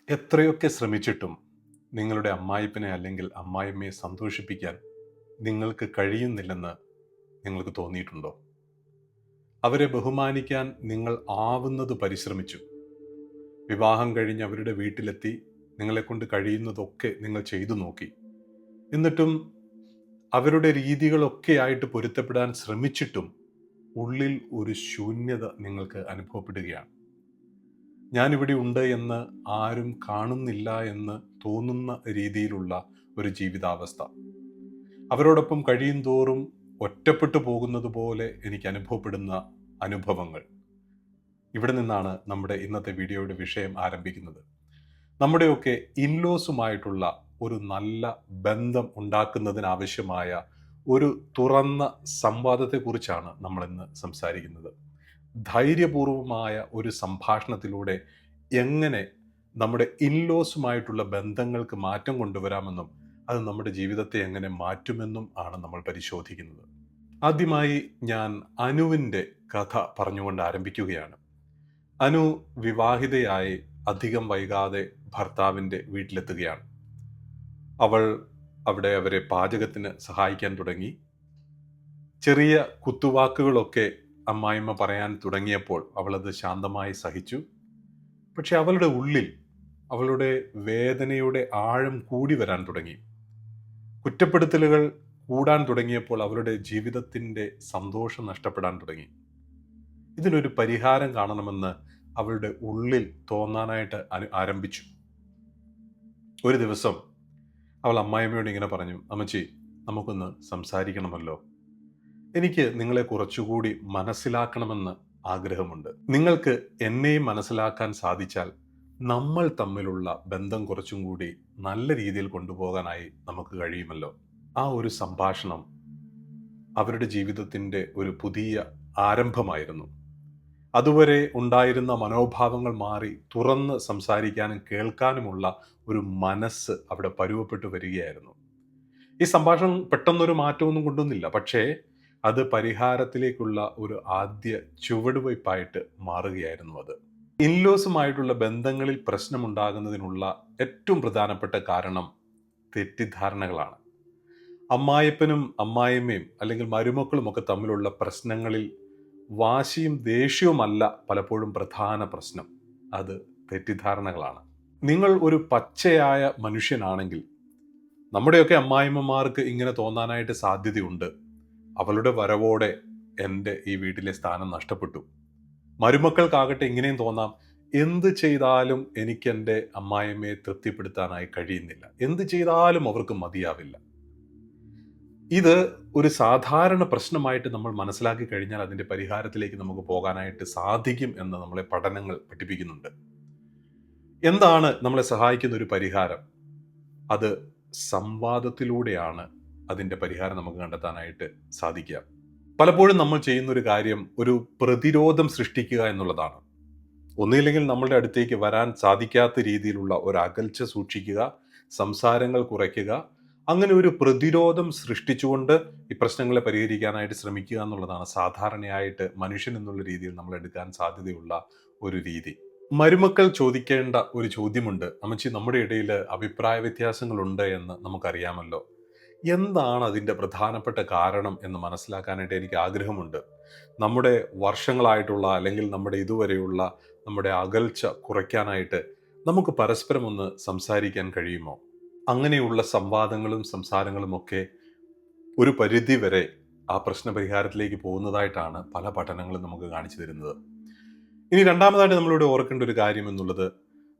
എത്രയൊക്കെ ശ്രമിച്ചിട്ടും നിങ്ങളുടെ അമ്മായിപ്പനെ അല്ലെങ്കിൽ അമ്മായിയമ്മയെ സന്തോഷിപ്പിക്കാൻ നിങ്ങൾക്ക് കഴിയുന്നില്ലെന്ന് നിങ്ങൾക്ക് തോന്നിയിട്ടുണ്ടോ? അവരെ ബഹുമാനിക്കാൻ നിങ്ങൾ ആവുന്നത് പരിശ്രമിച്ചു. വിവാഹം കഴിഞ്ഞ് അവരുടെ വീട്ടിലെത്തി നിങ്ങളെക്കൊണ്ട് കഴിയുന്നതൊക്കെ നിങ്ങൾ ചെയ്തു നോക്കി. എന്നിട്ടും അവരുടെ രീതികളൊക്കെ ആയിട്ട് പൊരുത്തപ്പെടാൻ ശ്രമിച്ചിട്ടും ഉള്ളിൽ ഒരു ശൂന്യത നിങ്ങൾക്ക് അനുഭവപ്പെടുകയാണ്. ഞാനിവിടെ ഉണ്ട് എന്ന് ആരും കാണുന്നില്ല എന്ന് തോന്നുന്ന രീതിയിലുള്ള ഒരു ജീവിതാവസ്ഥ. അവരോടൊപ്പം കഴിയും തോറും ഒറ്റപ്പെട്ടു പോകുന്നത് പോലെ എനിക്ക് അനുഭവപ്പെടുന്ന അനുഭവങ്ങൾ. ഇവിടെ നിന്നാണ് നമ്മുടെ ഇന്നത്തെ വീഡിയോയുടെ വിഷയം ആരംഭിക്കുന്നത്. നമ്മുടെയൊക്കെ ഇൻലോസുമായിട്ടുള്ള ഒരു നല്ല ബന്ധം ഉണ്ടാക്കുന്നതിനാവശ്യമായ ഒരു തുറന്ന സംവാദത്തെക്കുറിച്ചാണ് നമ്മളിന്ന് സംസാരിക്കുന്നത്. ധൈര്യപൂർവമായ ഒരു സംഭാഷണത്തിലൂടെ എങ്ങനെ നമ്മുടെ ഇൻലോസുമായിട്ടുള്ള ബന്ധങ്ങൾക്ക് മാറ്റം കൊണ്ടുവരാമെന്നും അത് നമ്മുടെ ജീവിതത്തെ എങ്ങനെ മാറ്റുമെന്നും ആണ് നമ്മൾ പരിശോധിക്കുന്നത്. ആദ്യമായി ഞാൻ അനുവിൻ്റെ കഥ പറഞ്ഞുകൊണ്ട് ആരംഭിക്കുകയാണ്. അനു വിവാഹിതയായി അധികം വൈകാതെ ഭർത്താവിൻ്റെ വീട്ടിലെത്തുകയാണ്. അവൾ അവിടെ അവരെ പാചകത്തിന് സഹായിക്കാൻ തുടങ്ങി. ചെറിയ കുത്തുവാക്കുകളൊക്കെ അമ്മായിമ്മ പറയാൻ തുടങ്ങിയപ്പോൾ അവളത് ശാന്തമായി സഹിച്ചു. പക്ഷെ അവളുടെ ഉള്ളിൽ അവളുടെ വേദനയുടെ ആഴം കൂടി വരാൻ തുടങ്ങി. കുറ്റപ്പെടുത്തലുകൾ കൂടാൻ തുടങ്ങിയപ്പോൾ അവളുടെ ജീവിതത്തിൻ്റെ സന്തോഷം നഷ്ടപ്പെടാൻ തുടങ്ങി. ഇതിനൊരു പരിഹാരം കാണണമെന്ന് അവളുടെ ഉള്ളിൽ തോന്നാനായിട്ട് ആരംഭിച്ചു. ഒരു ദിവസം അവൾ അമ്മായിമ്മയോട് ഇങ്ങനെ പറഞ്ഞു, അമ്മച്ചി, നമുക്കൊന്ന് സംസാരിക്കണമല്ലോ. എനിക്ക് നിങ്ങളെ കുറച്ചുകൂടി മനസ്സിലാക്കണമെന്ന് ആഗ്രഹമുണ്ട്. നിങ്ങൾക്ക് എന്നെയും മനസ്സിലാക്കാൻ സാധിച്ചാൽ നമ്മൾ തമ്മിലുള്ള ബന്ധം കുറച്ചും കൂടി നല്ല രീതിയിൽ കൊണ്ടുപോകാനായി നമുക്ക് കഴിയുമല്ലോ. ആ ഒരു സംഭാഷണം അവരുടെ ജീവിതത്തിൻ്റെ ഒരു പുതിയ ആരംഭമായിരുന്നു. അതുവരെ ഉണ്ടായിരുന്ന മനോഭാവങ്ങൾ മാറി തുറന്ന് സംസാരിക്കാനും കേൾക്കാനുമുള്ള ഒരു മനസ്സ് അവിടെ പരുവപ്പെട്ടു വരികയായിരുന്നു. ഈ സംഭാഷണം പെട്ടെന്നൊരു മാറ്റമൊന്നും കൊണ്ടുവന്നില്ല, പക്ഷേ അത് പരിഹാരത്തിലേക്കുള്ള ഒരു ആദ്യ ചുവടുവയ്പായിട്ട് മാറുകയായിരുന്നു. അത് ഇൻലോസുമായിട്ടുള്ള ബന്ധങ്ങളിൽ പ്രശ്നമുണ്ടാകുന്നതിനുള്ള ഏറ്റവും പ്രധാനപ്പെട്ട കാരണം തെറ്റിദ്ധാരണകളാണ്. അമ്മായിപ്പനും അമ്മായിമ്മയും അല്ലെങ്കിൽ മരുമക്കളും ഒക്കെ തമ്മിലുള്ള പ്രശ്നങ്ങളിൽ വാശിയും ദേഷ്യവുമല്ല പലപ്പോഴും പ്രധാന പ്രശ്നം, അത് തെറ്റിദ്ധാരണകളാണ്. നിങ്ങൾ ഒരു പച്ചയായ മനുഷ്യനാണെങ്കിൽ നമ്മുടെയൊക്കെ അമ്മായിമ്മമാർക്ക് ഇങ്ങനെ തോന്നാനായിട്ട് സാധ്യതയുണ്ട്. അവളുടെ വരവോടെ എൻ്റെ ഈ വീട്ടിലെ സ്ഥാനം നഷ്ടപ്പെട്ടു. മരുമക്കൾക്കാകട്ടെ ഇങ്ങനെയും തോന്നാം, എന്ത് ചെയ്താലും എനിക്ക് എൻ്റെ അമ്മായിമ്മയെ തൃപ്തിപ്പെടുത്താനായി കഴിയുന്നില്ല, എന്ത് ചെയ്താലും അവർക്ക് മതിയാവില്ല. ഇത് ഒരു സാധാരണ പ്രശ്നമായിട്ട് നമ്മൾ മനസ്സിലാക്കി കഴിഞ്ഞാൽ അതിൻ്റെ പരിഹാരത്തിലേക്ക് നമുക്ക് പോകാനായിട്ട് സാധിക്കും എന്ന് നമ്മളെ പഠനങ്ങൾ പഠിപ്പിക്കുന്നുണ്ട്. എന്താണ് നമ്മളെ സഹായിക്കുന്ന ഒരു പരിഹാരം? അത് സംവാദത്തിലൂടെയാണ് അതിൻ്റെ പരിഹാരം നമുക്ക് കണ്ടെത്താനായിട്ട് സാധിക്കുക. പലപ്പോഴും നമ്മൾ ചെയ്യുന്ന ഒരു കാര്യം ഒരു പ്രതിരോധം സൃഷ്ടിക്കുക എന്നുള്ളതാണ്. ഒന്നുമില്ലെങ്കിൽ നമ്മളുടെ അടുത്തേക്ക് വരാൻ സാധിക്കാത്ത രീതിയിലുള്ള ഒരു അകൽച്ച സൂക്ഷിക്കുക, സംസാരങ്ങൾ കുറയ്ക്കുക, അങ്ങനെ ഒരു പ്രതിരോധം സൃഷ്ടിച്ചുകൊണ്ട് ഈ പ്രശ്നങ്ങളെ പരിഹരിക്കാനായിട്ട് ശ്രമിക്കുക എന്നുള്ളതാണ് സാധാരണയായിട്ട് മനുഷ്യൻ എന്നുള്ള രീതിയിൽ നമ്മൾ എടുക്കാൻ സാധ്യതയുള്ള ഒരു രീതി. മരുമക്കൾ ചോദിക്കേണ്ട ഒരു ചോദ്യമുണ്ട്, അമ്മച്ചി, നമ്മുടെ ഇടയിൽ അഭിപ്രായ വ്യത്യാസങ്ങളുണ്ട് എന്ന് നമുക്കറിയാമല്ലോ. എന്താണ് അതിൻ്റെ പ്രധാനപ്പെട്ട കാരണം എന്ന് മനസ്സിലാക്കാനായിട്ട് എനിക്ക് ആഗ്രഹമുണ്ട്. നമ്മുടെ വർഷങ്ങളായിട്ടുള്ള അല്ലെങ്കിൽ നമ്മുടെ ഇതുവരെയുള്ള നമ്മുടെ അകൽച്ച കുറയ്ക്കാനായിട്ട് നമുക്ക് പരസ്പരം ഒന്ന് സംസാരിക്കാൻ കഴിയുമോ? അങ്ങനെയുള്ള സംവാദങ്ങളും സംസാരങ്ങളും ഒക്കെ ഒരു പരിധി വരെ ആ പ്രശ്ന പരിഹാരത്തിലേക്ക് പോകുന്നതായിട്ടാണ് പല പഠനങ്ങളും നമുക്ക് കാണിച്ചു തരുന്നത്. ഇനി രണ്ടാമതായിട്ട് നമ്മളിവിടെ ഓർക്കേണ്ട ഒരു കാര്യം എന്നുള്ളത്,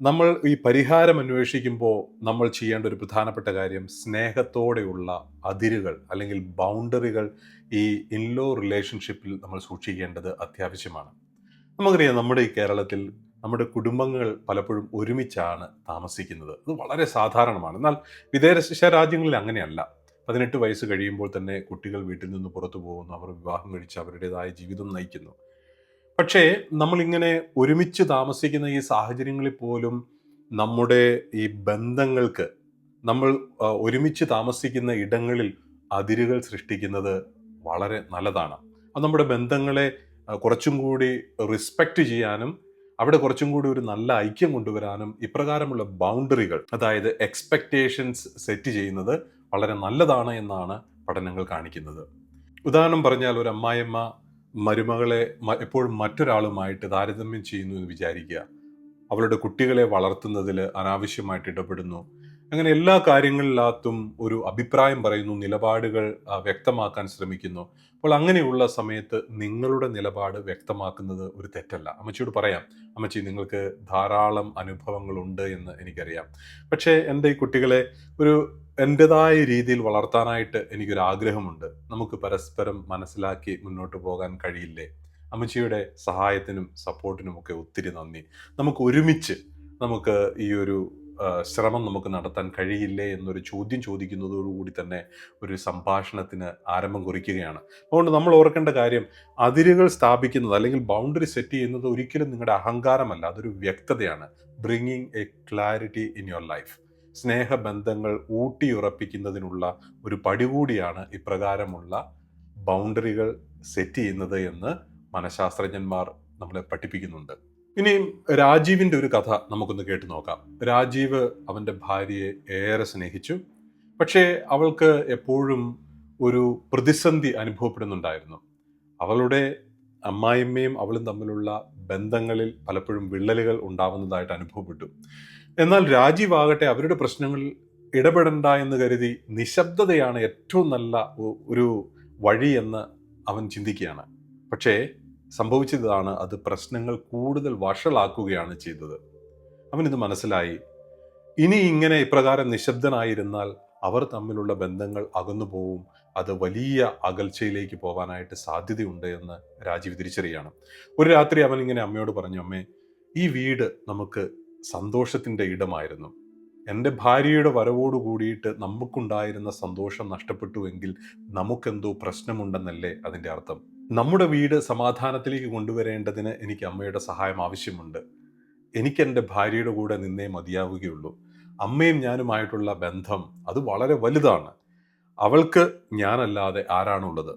നമ്മൾ ഈ പരിഹാരം അന്വേഷിക്കുമ്പോൾ നമ്മൾ ചെയ്യേണ്ട ഒരു പ്രധാനപ്പെട്ട കാര്യം സ്നേഹത്തോടെയുള്ള അതിരുകൾ അല്ലെങ്കിൽ ബൗണ്ടറികൾ ഈ ഇൻലോ റിലേഷൻഷിപ്പിൽ നമ്മൾ സൂക്ഷിക്കേണ്ടത് അത്യാവശ്യമാണ്. നമുക്കറിയാം, നമ്മുടെ ഈ കേരളത്തിൽ നമ്മുടെ കുടുംബങ്ങൾ പലപ്പോഴും ഒരുമിച്ചാണ് താമസിക്കുന്നത്. അത് വളരെ സാധാരണമാണ്. എന്നാൽ വിദേശ രാജ്യങ്ങളിൽ അങ്ങനെയല്ല. 18 വയസ്സ് കഴിയുമ്പോൾ തന്നെ കുട്ടികൾ വീട്ടിൽ നിന്ന് പുറത്തു പോകുന്നു, അവർ വിവാഹം കഴിച്ച് അവരുടേതായ ജീവിതം നയിക്കുന്നു. പക്ഷേ നമ്മളിങ്ങനെ ഒരുമിച്ച് താമസിക്കുന്ന ഈ സാഹചര്യങ്ങളിൽ പോലും നമ്മുടെ ഈ ബന്ധങ്ങൾക്ക് നമ്മൾ ഒരുമിച്ച് താമസിക്കുന്ന ഇടങ്ങളിൽ അതിരുകൾ സൃഷ്ടിക്കുന്നത് വളരെ നല്ലതാണ്. അത് നമ്മുടെ ബന്ധങ്ങളെ കുറച്ചും കൂടി റെസ്പെക്റ്റ് ചെയ്യാനും അവിടെ കുറച്ചും കൂടി ഒരു നല്ല ഐക്യം കൊണ്ടുവരാനും ഇപ്രകാരമുള്ള ബൗണ്ടറികൾ, അതായത് എക്സ്പെക്റ്റേഷൻസ് സെറ്റ് ചെയ്യുന്നത് വളരെ നല്ലതാണ് എന്നാണ് പഠനങ്ങൾ കാണിക്കുന്നത്. ഉദാഹരണം പറഞ്ഞാൽ, ഒരു അമ്മായിയമ്മ മരുമകളെ എപ്പോഴും മറ്റൊരാളുമായിട്ട് താരതമ്യം ചെയ്യുന്നു എന്ന് വിചാരിക്കുക. അവളുടെ കുട്ടികളെ വളർത്തുന്നതിൽ അനാവശ്യമായിട്ട് ഇടപെടുന്നു. അങ്ങനെ എല്ലാ കാര്യങ്ങളിലകത്തും ഒരു അഭിപ്രായം പറയുന്നു, നിലപാടുകൾ വ്യക്തമാക്കാൻ ശ്രമിക്കുന്നു. അപ്പോൾ അങ്ങനെയുള്ള സമയത്ത് നിങ്ങളുടെ നിലപാട് വ്യക്തമാക്കുന്നത് ഒരു തെറ്റല്ല. അമ്മച്ചിയോട് പറയാം, അമ്മച്ചി നിങ്ങൾക്ക് ധാരാളം അനുഭവങ്ങളുണ്ട് എന്ന് എനിക്കറിയാം, പക്ഷേ എൻ്റെ ഈ കുട്ടികളെ ഒരു എൻ്റെതായ രീതിയിൽ വളർത്താനായിട്ട് എനിക്കൊരു ആഗ്രഹമുണ്ട്. നമുക്ക് പരസ്പരം മനസ്സിലാക്കി മുന്നോട്ട് പോകാൻ കഴിയില്ലേ? അമ്മച്ചിയുടെ സഹായത്തിനും സപ്പോർട്ടിനും ഒക്കെ ഒത്തിരി നന്ദി. നമുക്ക് ഒരുമിച്ച് നമുക്ക് ഈ ഒരു ശ്രമം നമുക്ക് നടത്താൻ കഴിയില്ലേ എന്നൊരു ചോദ്യം ചോദിക്കുന്നതോടുകൂടി തന്നെ ഒരു സംഭാഷണത്തിന് ആരംഭം കുറിക്കുകയാണ്. അതുകൊണ്ട് നമ്മൾ ഓർക്കേണ്ട കാര്യം, അതിരുകൾ സ്ഥാപിക്കുന്നത് അല്ലെങ്കിൽ ബൗണ്ടറി സെറ്റ് ചെയ്യുന്നത് ഒരിക്കലും നിങ്ങളുടെ അഹങ്കാരമല്ല, അതൊരു വ്യക്തതയാണ്. Bringing a clarity in your life. സ്നേഹബന്ധങ്ങൾ ഊട്ടിയുറപ്പിക്കുന്നതിനുള്ള ഒരു പടി കൂടിയാണ് ഇപ്രകാരമുള്ള ബൗണ്ടറികൾ സെറ്റ് ചെയ്യുന്നത് എന്ന് മനഃശാസ്ത്രജ്ഞന്മാർ നമ്മളെ പഠിപ്പിക്കുന്നുണ്ട്. ഇനിയും രാജീവിൻ്റെ ഒരു കഥ നമുക്കൊന്ന് കേട്ടു നോക്കാം. രാജീവ് അവൻ്റെ ഭാര്യയെ ഏറെ സ്നേഹിച്ചു. പക്ഷേ അവൾക്ക് എപ്പോഴും ഒരു പ്രതിസന്ധി അനുഭവപ്പെടുന്നുണ്ടായിരുന്നു. അവളുടെ അമ്മായിമ്മയും അവളും തമ്മിലുള്ള ബന്ധങ്ങളിൽ പലപ്പോഴും വിള്ളലുകൾ ഉണ്ടാവുന്നതായിട്ട് അനുഭവപ്പെട്ടു. എന്നാൽ രാജീവ് ആകട്ടെ അവരുടെ പ്രശ്നങ്ങളിൽ ഇടപെടണ്ട എന്ന് കരുതി നിശബ്ദതയാണ് ഏറ്റവും നല്ല ഒരു വഴി എന്ന് അവൻ ചിന്തിക്കുകയാണ്. പക്ഷേ സംഭവിച്ചതാണ്, അത് പ്രശ്നങ്ങൾ കൂടുതൽ വഷളാക്കുകയാണ് ചെയ്തത്. അവനിത് മനസ്സിലായി. ഇനി ഇങ്ങനെ ഇപ്രകാരം നിശബ്ദനായിരുന്നാൽ അവർ തമ്മിലുള്ള ബന്ധങ്ങൾ അകന്നു പോവും, അത് വലിയ അകൽച്ചയിലേക്ക് പോകാനായിട്ട് സാധ്യതയുണ്ട് എന്ന് രാജീവ് തിരിച്ചറിയാണ്. ഒരു രാത്രി അവൻ ഇങ്ങനെ അമ്മയോട് പറഞ്ഞു, അമ്മേ, ഈ വീട് നമുക്ക് സന്തോഷത്തിൻ്റെ ഇടമായിരുന്നു. എൻ്റെ ഭാര്യയുടെ വരവോട് കൂടിയിട്ട് നമുക്കുണ്ടായിരുന്ന സന്തോഷം നഷ്ടപ്പെട്ടുവെങ്കിൽ നമുക്കെന്തോ പ്രശ്നമുണ്ടെന്നല്ലേ അതിൻ്റെ അർത്ഥം. നമ്മുടെ വീട് സമാധാനത്തിലേക്ക് കൊണ്ടുവരേണ്ടതിന് എനിക്ക് അമ്മയുടെ സഹായം ആവശ്യമുണ്ട്. എനിക്ക് എൻ്റെ ഭാര്യയുടെ കൂടെ നിന്നേ മതിയാവുകയുള്ളൂ. അമ്മയും ഞാനുമായിട്ടുള്ള ബന്ധം അത് വളരെ വലുതാണ്. അവൾക്ക് ഞാനല്ലാതെ ആരാണുള്ളത്?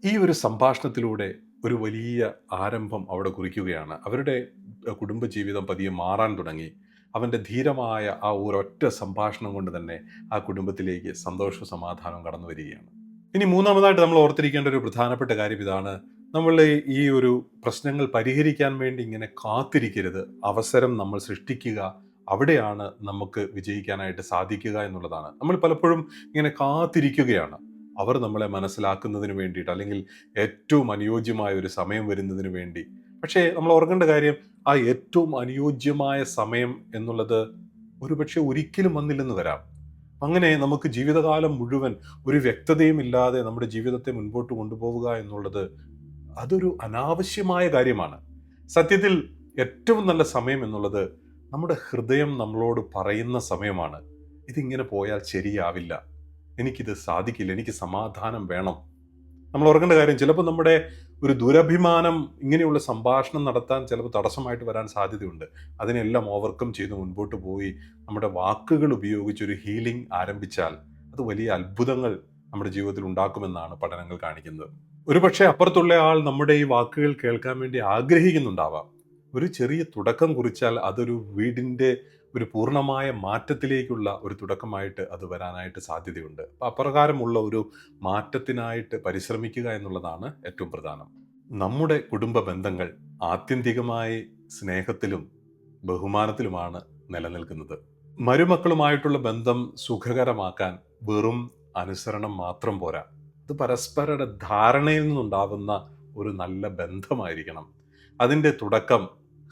ഈ ഒരു സംഭാഷണത്തിലൂടെ ഒരു വലിയ ആരംഭം അവിടെ കുറിക്കുകയാണ്. അവരുടെ കുടുംബജീവിതം പതിയെ മാറാൻ തുടങ്ങി. അവൻ്റെ ധീരമായ ആ ഒരൊറ്റ സംഭാഷണം കൊണ്ട് തന്നെ ആ കുടുംബത്തിലേക്ക് സന്തോഷവും സമാധാനവും കടന്നു വരികയാണ്. ഇനി മൂന്നാമതായിട്ട് നമ്മൾ ഓർത്തിരിക്കേണ്ട ഒരു പ്രധാനപ്പെട്ട കാര്യം ഇതാണ്. നമ്മൾ ഈ ഒരു പ്രശ്നങ്ങൾ പരിഹരിക്കാൻ വേണ്ടി ഇങ്ങനെ കാത്തിരിക്കരുത്. അവസരം നമ്മൾ സൃഷ്ടിക്കുക, അവിടെയാണ് നമുക്ക് വിജയിക്കാനായിട്ട് സാധിക്കുക എന്നുള്ളതാണ്. നമ്മൾ പലപ്പോഴും ഇങ്ങനെ കാത്തിരിക്കുകയാണ് അവർ നമ്മളെ മനസ്സിലാക്കുന്നതിന് വേണ്ടിയിട്ട്, അല്ലെങ്കിൽ ഏറ്റവും അനുയോജ്യമായ ഒരു സമയം വരുന്നതിന് വേണ്ടി. പക്ഷേ നമ്മൾ ഓർക്കേണ്ട കാര്യം, ആ ഏറ്റവും അനുയോജ്യമായ സമയം എന്നുള്ളത് ഒരുപക്ഷെ ഒരിക്കലും വന്നില്ലെന്ന് വരാം. അങ്ങനെ നമുക്ക് ജീവിതകാലം മുഴുവൻ ഒരു വ്യക്തതയും ഇല്ലാതെ നമ്മുടെ ജീവിതത്തെ മുൻപോട്ട് കൊണ്ടുപോവുക എന്നുള്ളത് അതൊരു അനാവശ്യമായ കാര്യമാണ്. സത്യത്തിൽ ഏറ്റവും നല്ല സമയം എന്നുള്ളത് നമ്മുടെ ഹൃദയം നമ്മളോട് പറയുന്ന സമയമാണ്. ഇതിങ്ങനെ പോയാൽ ശരിയാവില്ല, എനിക്കിത് സാധിക്കില്ല, എനിക്ക് സമാധാനം വേണം. നമ്മൾ ഓർക്കേണ്ട കാര്യം, ചിലപ്പോൾ നമ്മുടെ ഒരു ദുരഭിമാനം ഇങ്ങനെയുള്ള സംഭാഷണം നടത്താൻ ചിലപ്പോൾ തടസ്സമായിട്ട് വരാൻ സാധ്യതയുണ്ട്. അതിനെല്ലാം ഓവർകം ചെയ്ത് മുൻപോട്ട് പോയി നമ്മുടെ വാക്കുകൾ ഉപയോഗിച്ച് ഒരു ഹീലിംഗ് ആരംഭിച്ചാൽ അത് വലിയ അത്ഭുതങ്ങൾ നമ്മുടെ ജീവിതത്തിൽ ഉണ്ടാക്കുമെന്നാണ് പഠനങ്ങൾ കാണിക്കുന്നത്. ഒരുപക്ഷെ അപ്പുറത്തുള്ള ആൾ നമ്മുടെ ഈ വാക്കുകൾ കേൾക്കാൻ വേണ്ടി ആഗ്രഹിക്കുന്നുണ്ടാവാം. ഒരു ചെറിയ തുടക്കം കുറിച്ചാൽ അതൊരു വീടിൻ്റെ ഒരു പൂർണ്ണമായ മാറ്റത്തിലേക്കുള്ള ഒരു തുടക്കമായിട്ട് അത് വരാനായിട്ട് സാധ്യതയുണ്ട്. അപ്പം അപ്രകാരമുള്ള ഒരു മാറ്റത്തിനായിട്ട് പരിശ്രമിക്കുക എന്നുള്ളതാണ് ഏറ്റവും പ്രധാനം. നമ്മുടെ കുടുംബ ബന്ധങ്ങൾ ആത്യന്തികമായി സ്നേഹത്തിലും ബഹുമാനത്തിലുമാണ് നിലനിൽക്കുന്നത്. മരുമക്കളുമായിട്ടുള്ള ബന്ധം സുഖകരമാക്കാൻ വെറും അനുസരണം മാത്രം പോരാ. അത് പരസ്പര ധാരണയിൽ നിന്നുണ്ടാവുന്ന ഒരു നല്ല ബന്ധമായിരിക്കണം. അതിൻ്റെ തുടക്കം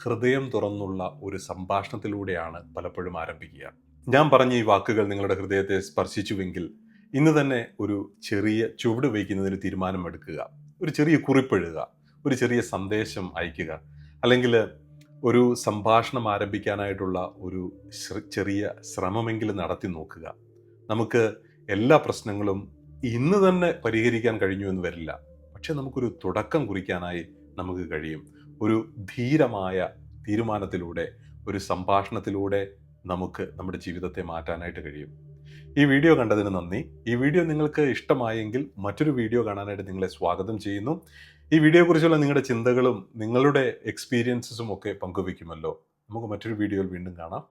ഹൃദയം തുറന്നുള്ള ഒരു സംഭാഷണത്തിലൂടെയാണ് പലപ്പോഴും ആരംഭിക്കുക. ഞാൻ പറഞ്ഞ ഈ വാക്കുകൾ നിങ്ങളുടെ ഹൃദയത്തെ സ്പർശിച്ചുവെങ്കിൽ ഇന്ന് തന്നെ ഒരു ചെറിയ ചുവട് വയ്ക്കുന്നതിന് തീരുമാനമെടുക്കുക. ഒരു ചെറിയ കുറിപ്പെഴുതുക, ഒരു ചെറിയ സന്ദേശം അയയ്ക്കുക, അല്ലെങ്കിൽ ഒരു സംഭാഷണം ആരംഭിക്കാനായിട്ടുള്ള ഒരു ചെറിയ ശ്രമമെങ്കിലും നടത്തി നോക്കുക. നമുക്ക് എല്ലാ പ്രശ്നങ്ങളും ഇന്ന് തന്നെ പരിഹരിക്കാൻ കഴിഞ്ഞു എന്ന് വരില്ല, പക്ഷെ നമുക്കൊരു തുടക്കം കുറിക്കാനായി നമുക്ക് കഴിയും. ഒരു ധീരമായ തീരുമാനത്തിലൂടെ, ഒരു സംഭാഷണത്തിലൂടെ നമുക്ക് നമ്മുടെ ജീവിതത്തെ മാറ്റാനായിട്ട് കഴിയും. ഈ വീഡിയോ കണ്ടതിന് നന്ദി. ഈ വീഡിയോ നിങ്ങൾക്ക് ഇഷ്ടമായെങ്കിൽ മറ്റൊരു വീഡിയോ കാണാനായിട്ട് നിങ്ങളെ സ്വാഗതം ചെയ്യുന്നു. ഈ വീഡിയോയെക്കുറിച്ചുള്ള നിങ്ങളുടെ ചിന്തകളും നിങ്ങളുടെ എക്സ്പീരിയൻസസും ഒക്കെ പങ്കുവയ്ക്കുമല്ലോ. നമുക്ക് മറ്റൊരു വീഡിയോയിൽ വീണ്ടും കാണാം.